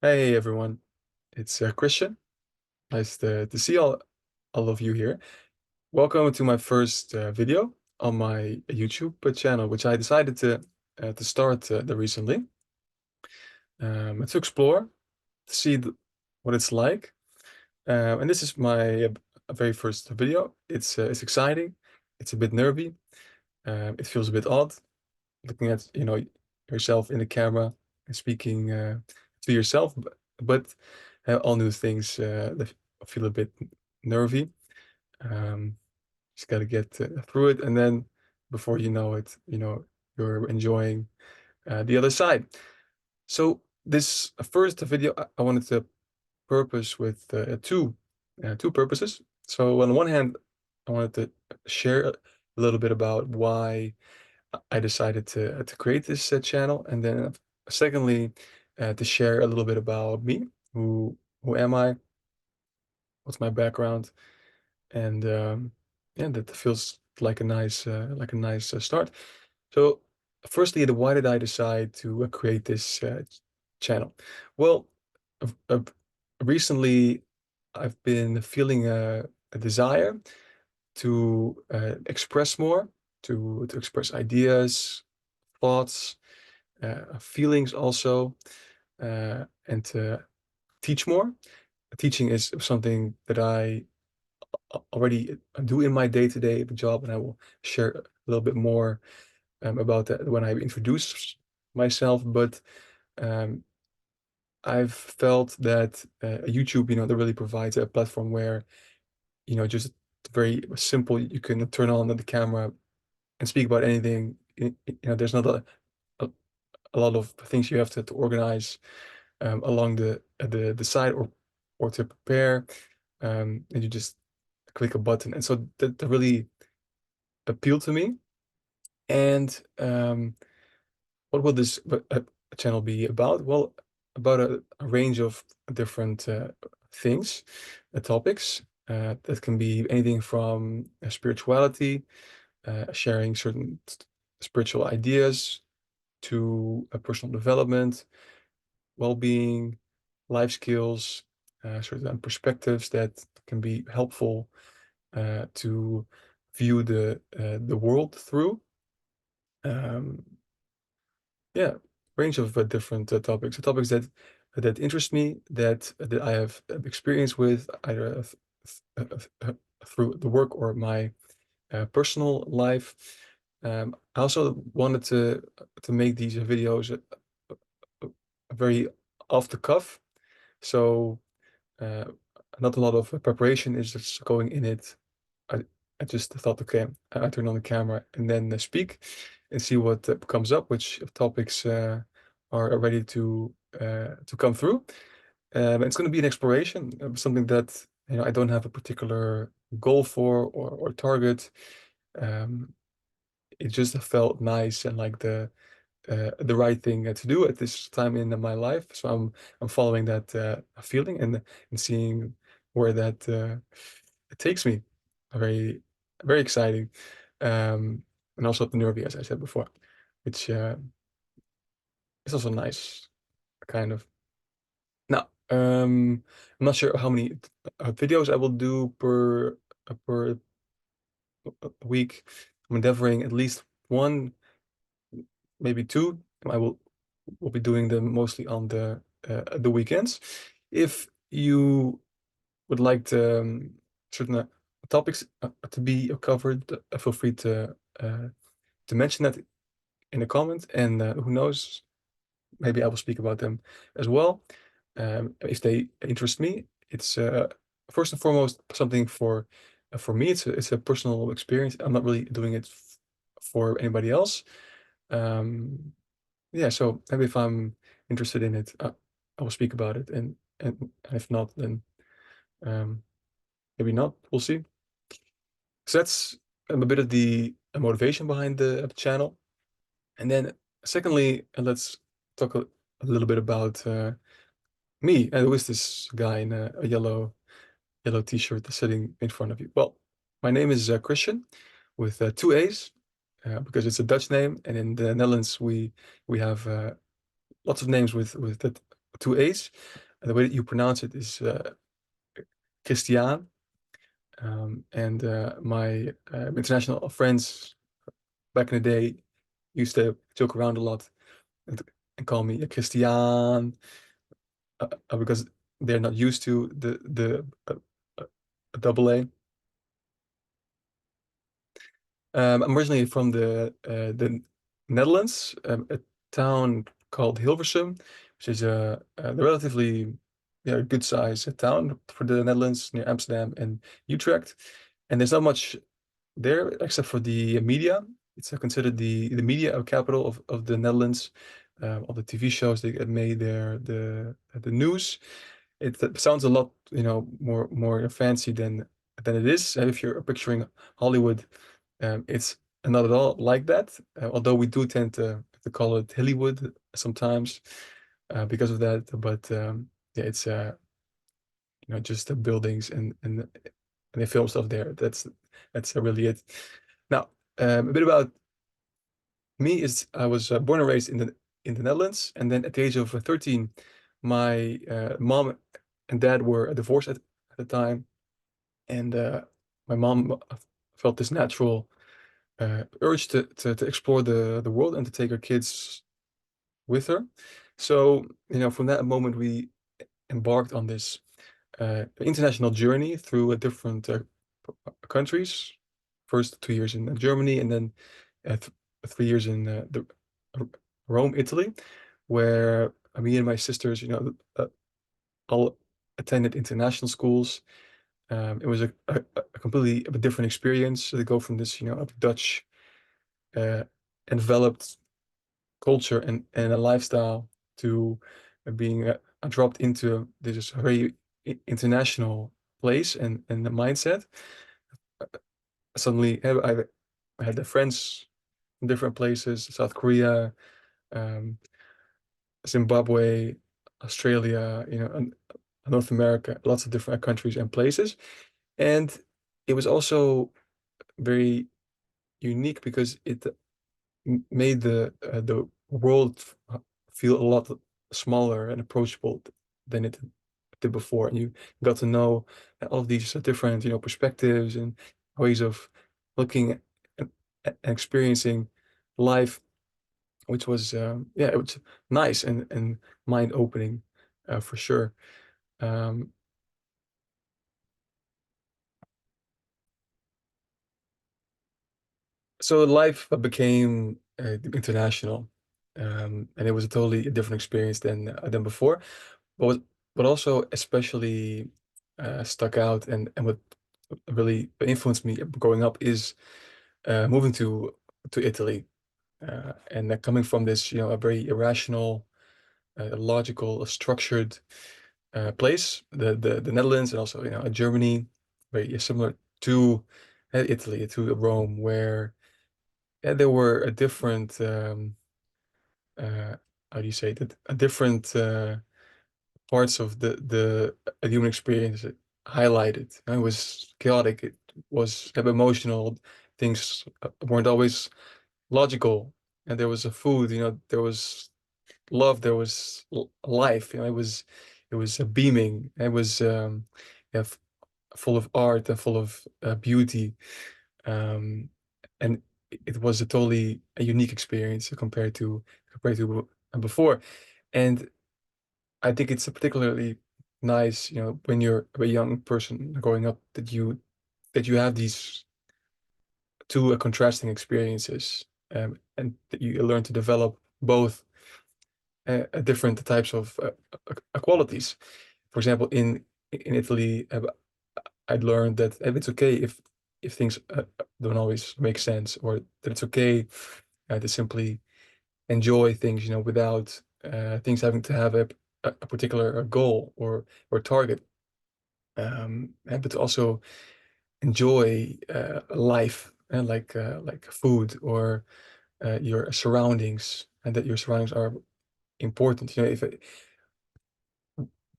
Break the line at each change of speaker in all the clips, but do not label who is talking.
Hey everyone, it's Christian. Nice to see all of you here. Welcome to my first video on my YouTube channel, which I decided to start recently to explore, to see what it's like. And this is my very first video. It's exciting. It's a bit nervy. It feels a bit odd looking at yourself in the camera and speaking to yourself, but all new things that feel a bit nervy. Um, just got to get through it, and then before you know it, you're enjoying the other side. So this first video, I wanted to purpose with two purposes. So on the one hand, I wanted to share a little bit about why I decided to create this channel, and then secondly, to share a little bit about me. Who am I? What's my background? And yeah, that feels like a nice start. So, firstly, why did I decide to create this channel? Well, uh, uh, recently I've been feeling a desire to express more, to express ideas, thoughts, feelings also, and to teach more. Teaching is something that I already do in my day-to-day job, and I will share a little bit more about that when I introduce myself. But um, I've felt that YouTube, that really provides a platform where, just very simple, you can turn on the camera and speak about anything. There's not a, a lot of things you have to organize along the side or to prepare, and you just click a button, and so that really appealed to me. And what will this channel be about? Well, about a range of different things, topics that can be anything from spirituality, sharing certain spiritual ideas, to personal development, well-being, life skills, certain perspectives that can be helpful to view the world through. Um, yeah, range of different topics, topics that interest me, that I have experience with either through the work or my personal life. I also wanted to make these videos very off the cuff, so uh, not a lot of preparation is just going in it. I, I just thought, okay, I turn on the camera and then speak and see what comes up, which topics are ready to come through. It's going to be an exploration, something that I don't have a particular goal for or target. Um, it just felt nice and like the right thing to do at this time in my life. So I'm following that feeling and seeing where that it takes me. Very very exciting, and also nervy, as I said before, which is also nice, kind of. Now, I'm not sure how many videos I will do per week. I'm endeavoring at least one, maybe two. I will be doing them mostly on the weekends. If you would like certain topics to be covered, feel free to mention that in a comment, and who knows, maybe I will speak about them as well. If they interest me, it's first and foremost something for me. It's a personal experience. I'm not really doing it for anybody else. Um, yeah, so maybe if I'm interested in it, I will speak about it, and if not, then um, maybe not. We'll see. So that's a bit of the motivation behind the channel. And then secondly, let's talk a little bit about me. And who is this guy in a yellow t-shirt sitting in front of you? Well, my name is Christian with two A's because it's a Dutch name, and in the Netherlands we have lots of names with that two A's. And the way that you pronounce it is Christian. And my international friends back in the day used to joke around a lot and, and call me a Christian because they're not used to uh, double A. I'm originally from the Netherlands, a town called Hilversum, which is a relatively good size town for the Netherlands near Amsterdam and Utrecht. And there's not much there except for the media. It's considered the media capital of the Netherlands. All the TV shows they get made there, the news. It sounds a lot, more fancy than it is. If you're picturing Hollywood, it's not at all like that. Although we do tend to call it Hollywood sometimes because of that. But yeah, it's just the buildings and they film stuff there. That's really it. Now, a bit about me is I was born and raised in the Netherlands, and then at the age of 13, my mom and dad were divorced at the time, and my mom felt this natural urge to explore the world and to take her kids with her. So, from that moment, we embarked on this international journey through different countries. First 2 years in Germany, and then th 3 years in uh, Rome, Italy, where me and my sisters, all attended international schools. It was a completely different experience to go from this, Dutch uh, enveloped culture and a lifestyle to being dropped into this very international place and the mindset. Suddenly, I had the friends in different places, South Korea, um, Zimbabwe, Australia, and North America, lots of different countries and places. And it was also very unique because it made the world feel a lot smaller and approachable than it did before. And you got to know all of these different, perspectives and ways of looking and experiencing life, which was yeah, it was nice and mind-opening for sure. Um, so life became international, and it was a totally different experience than before. But also especially stuck out and what really influenced me growing up is moving to Italy and coming from this, a very irrational, logical, structured place, the Netherlands, and also Germany, very similar to Italy, to Rome, where there were a different uh, how do you say that, a different parts of the human experience highlighted. It was chaotic. It was emotional. Things weren't always logical, and there was a food. There was love. There was life. It was beaming. It was yeah, full of art and full of beauty. Um, and it was a totally a unique experience compared to before. And I think it's particularly nice, when you're a young person growing up, that you have these two contrasting experiences, and that you learn to develop both different types of qualities. For example, in Italy, I'd learned that it's okay if things don't always make sense, or that it's okay to simply enjoy things, without things having to have a particular goal or target. But to also enjoy life and like food or your surroundings, and that your surroundings are important. If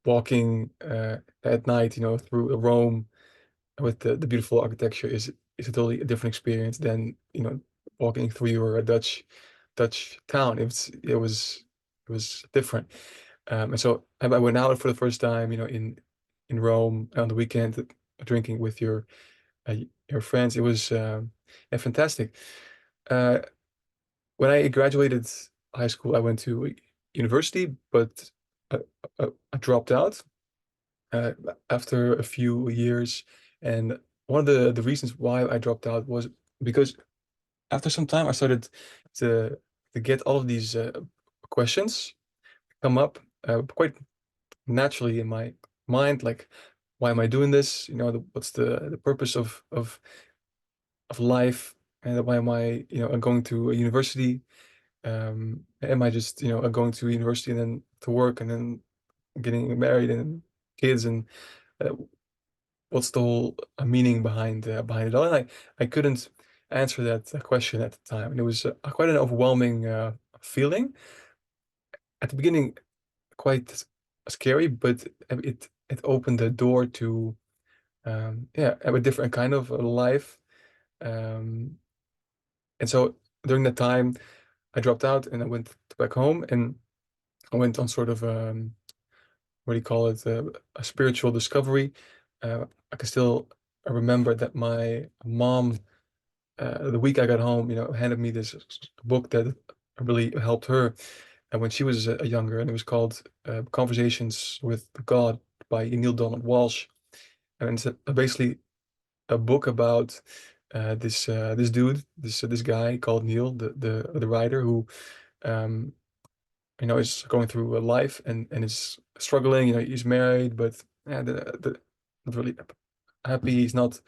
walking at night, through Rome with the beautiful architecture is a totally different experience than walking through your Dutch town. It was different. And so I went out for the first time, in Rome on the weekend, drinking with your friends. It was yeah, fantastic. Uh, when I graduated high school, I went to university, but I, I dropped out uh, after a few years. And one of the reasons why I dropped out was because after some time I started to get all of these questions come up quite naturally in my mind, like why am I doing this? What's the purpose of life, and why am I going to a university? Am I just going to university and then to work and then getting married and kids, and uh, what's the whole meaning behind it all? And I couldn't answer that question at the time, and it was quite an overwhelming feeling at the beginning, quite scary, but it opened the door to yeah, have a different kind of life. Um, and so during that time, I dropped out and I went back home, and I went on sort of what do you call it, a spiritual discovery. I can still remember that my mom, the week I got home, handed me this book that really helped her when she was younger, and it was called Conversations with God by Neil Donald Walsh. And it's basically a book about this dude, this guy called Neil, the writer who um, is going through a life and is struggling. He's married, but yeah, not really happy. He's not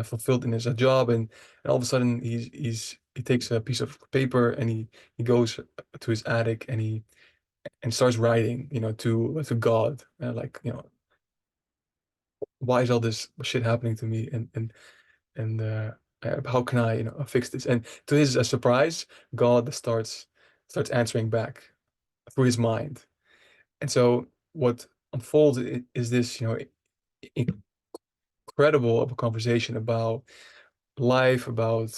fulfilled in his job, and all of a sudden he takes a piece of paper and he goes to his attic and he starts writing, to God, like, why is all this shit happening to me, and how can I, fix this? And to his surprise, God starts answering back through his mind. And so what unfolds is this, incredible of a conversation about life, about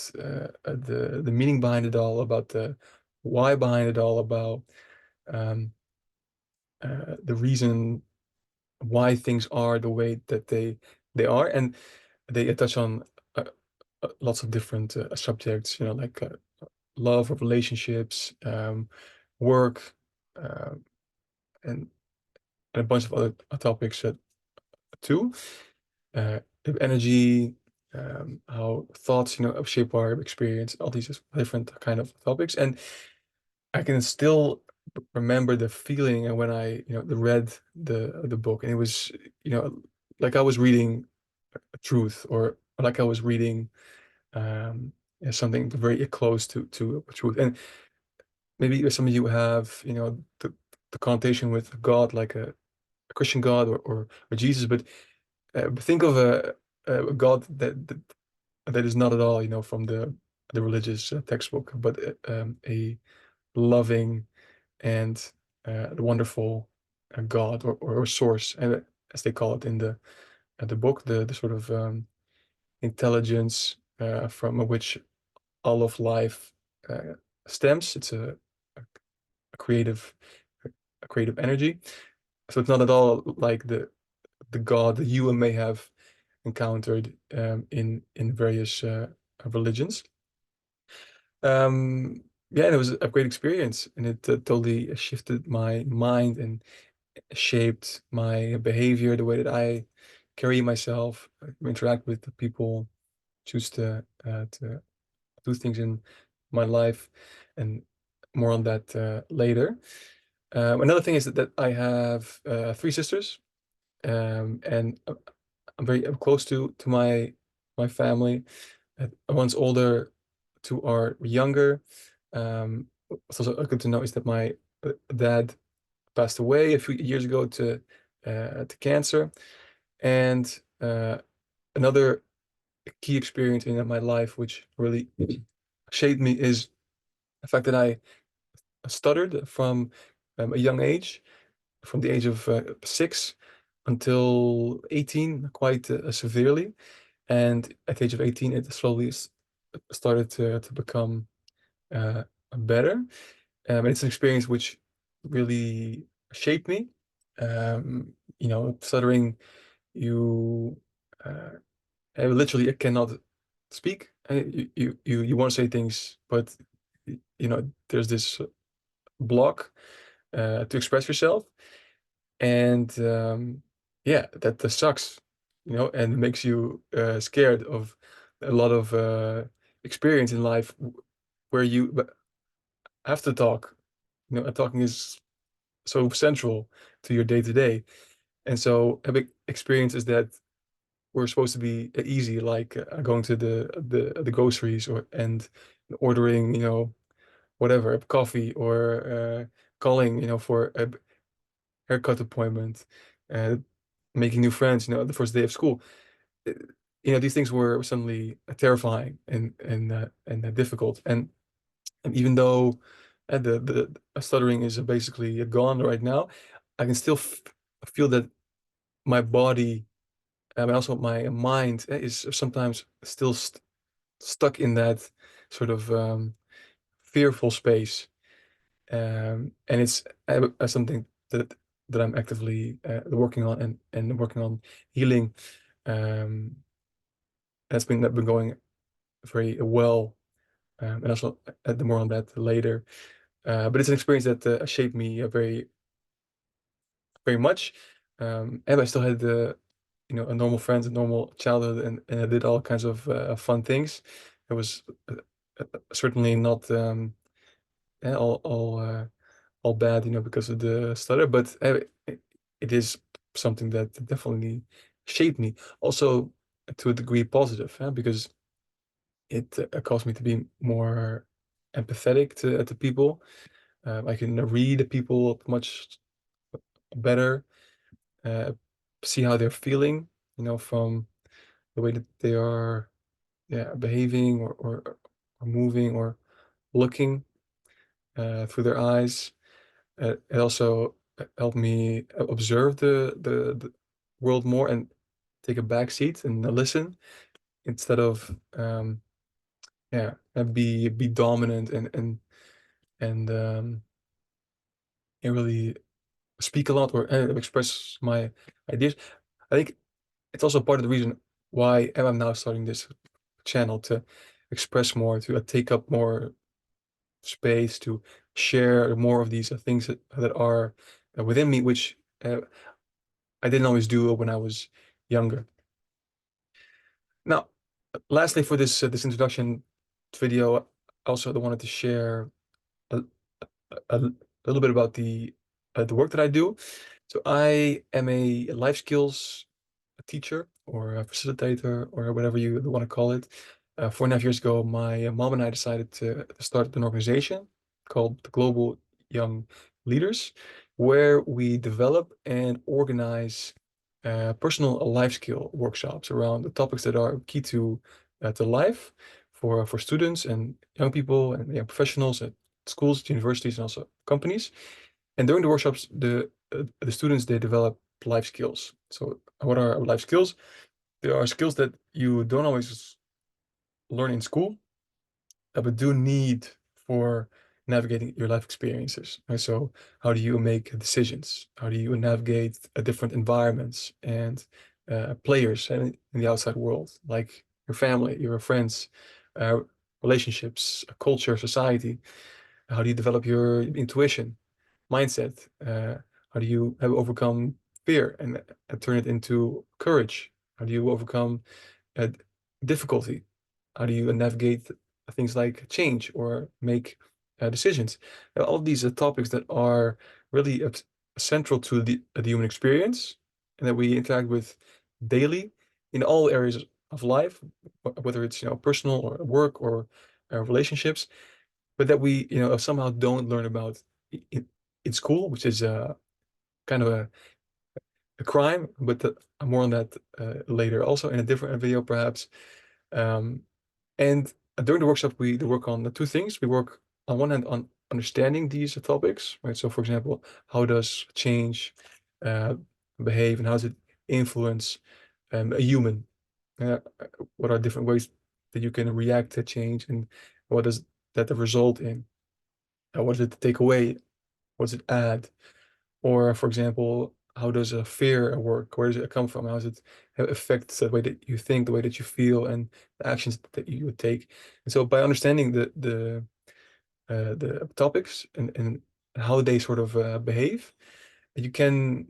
the meaning behind it all, about the why behind it all, about um, the reason why things are the way that they are, and they touch on lots of different subjects, like love or relationships, work, uh, and, a bunch of other topics too. Uh, energy, how thoughts, shape our experience, all these different kind of topics. And I can still remember the feeling and when I, read the book, and it was, like I was reading a truth, or like I was reading yeah, something very close to a truth. And maybe some of you have, the connotation with God, like a Christian God, or Jesus, but think of a God that is not at all, from the religious textbook, but a loving and wonderful God, or source, and as they call it in the book, the sort of intelligence from which all of life uh, stems. It's a creative a creative energy. So it's not at all like the God that you may have encountered in various religions. Yeah, and it was a great experience, and it totally shifted my mind and shaped my behavior, the way that I carry myself, interact with the people, choose to do things in my life, and more on that later. Another thing is that I have three sisters, and I'm very close to my family. One's older, two are younger. What's also good to know is that my dad passed away a few years ago to cancer, and another key experience in my life, which really shaped me, is the fact that I stuttered from a young age, from the age of 6 until 18, quite severely. And at the age of 18, it slowly started to become uh, better. And it's an experience which really shaped me. Stuttering, you literally I cannot speak. You want to say things, but there's this block to express yourself, and yeah, that sucks, and it makes you scared of a lot of experience in life where you have to talk. And talking is so central to your day to day. And so a big experience is that we're supposed to be easy, like going to the groceries and ordering, whatever, coffee, or calling, for a haircut appointment, uh, making new friends, the first day of school. Uh, these things were suddenly terrifying and difficult. And even though the stuttering is basically gone right now, I can still f feel that my body, and also my mind, is sometimes still stuck in that sort of fearful space. And it's something that I'm actively working on, and working on healing. Um, that's been going very well, and also add more on that later. But it's an experience that shaped me very, very much. And I still had a normal friends, a normal childhood, and I did all kinds of fun things. It was certainly not all bad, because of the stutter, but it is something that definitely shaped me. Also, to a degree, positive, because it caused me to be more empathetic to people. I can read people much better, uh, see how they're feeling, from the way that they are, yeah, behaving, or moving, or looking through their eyes. It also helped me observe the world more, and take a back seat and listen, instead of yeah, and be dominant, and really speak a lot, or express my ideas. I think it's also part of the reason why I'm now starting this channel, to express more, to take up more space, to share more of these things that are within me, which I didn't always do when I was younger. Now, lastly, for this introduction video, I also wanted to share a, a little bit about the work that I do. So I am a life skills teacher, or a facilitator, or whatever you want to call it. 4.5 years ago, my mom and I decided to start an organization called the Global Young Leaders, where we develop and organize personal life skill workshops around the topics that are key to life, for students and young people and young professionals at schools, universities, and also companies. And during the workshops, the students, they develop life skills. So what are life skills? There are skills that you don't always learn in school, but do need for navigating your life experiences. Right? So how do you make decisions? How do you navigate different environments and players in the outside world, like your family, your friends, uh, relationships, culture, society? How do you develop your intuition, mindset? How do you overcome fear, and turn it into courage? How do you overcome uh, difficulty? How do you navigate things like change, or make decisions? All of these are topics that are really central to the human experience, and that we interact with daily in all areas of life, whether it's personal, or work, or relationships, but that we somehow don't learn about in, in school, which is kind of a crime. But more on that later, also in a different video, perhaps. Um, and during the workshop, we do work on the two things. We work on one hand on understanding these topics, right? So, for example, how does change uh, behave, and how does it influence a human? Uh, what are different ways that you can react to change, and what does that result in? What does it take away? What does it add? Or, for example, how does a fear work? Where does it come from? How does it affect the way that you think, the way that you feel, and the actions that you would take? And so, by understanding the topics and how they sort of behave, you can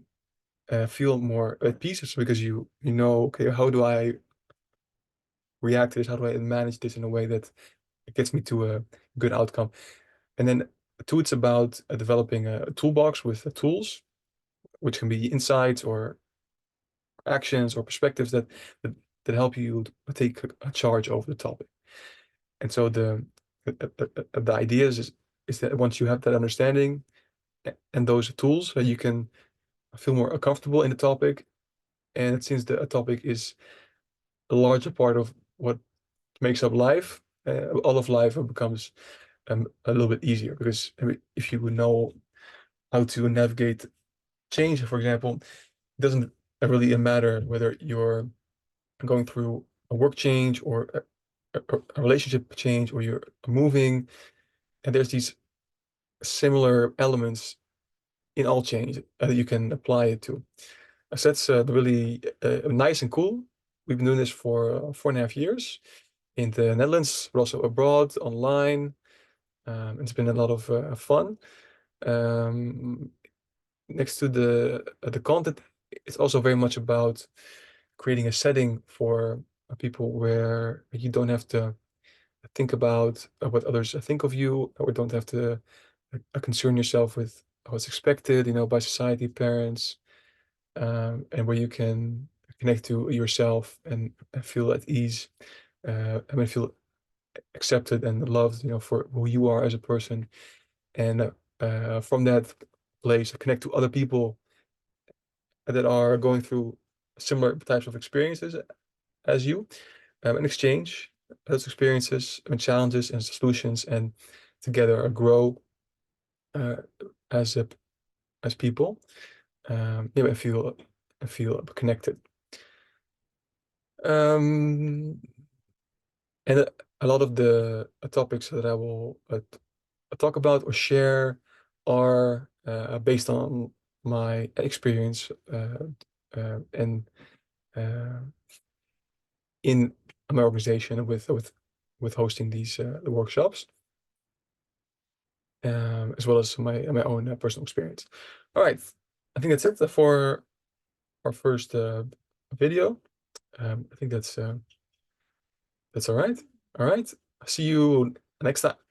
feel more at peace, because you know, okay, how do I react to this? How do I manage this in a way that it gets me to a good outcome? And then two, it's about developing a toolbox with tools, which can be insights or actions or perspectives that, that help you take a charge over the topic. And so the idea is that once you have that understanding and those tools, you can feel more comfortable in the topic. And since the topic is a larger part of what makes up life, all of life becomes a little bit easier, because I mean, if you know how to navigate change, for example, it doesn't really matter whether you're going through a work change or a relationship change, or you're moving, and there's these similar elements in all change that you can apply it to. So that's really nice and cool. We've been doing this for 4.5 years in the Netherlands, but also abroad, online. It's been a lot of fun. Um, Next to the content, it's also very much about creating a setting for people where you don't have to think about what others think of you, or don't have to concern yourself with what's expected, by society, parents, and where you can connect to yourself and feel at ease, feel accepted and loved, for who you are as a person, and from that place, connect to other people that are going through similar types of experiences as you, and exchange those experiences and challenges and solutions, and together grow uh, as a, as people. Yeah, I feel connected. Um, and a lot of the topics that I will talk about or share are based on my experience and uh, in my organization with hosting these the workshops, as well as my own personal experience. All right, I think that's it for our first video. I think that's all right. All right, see you next time.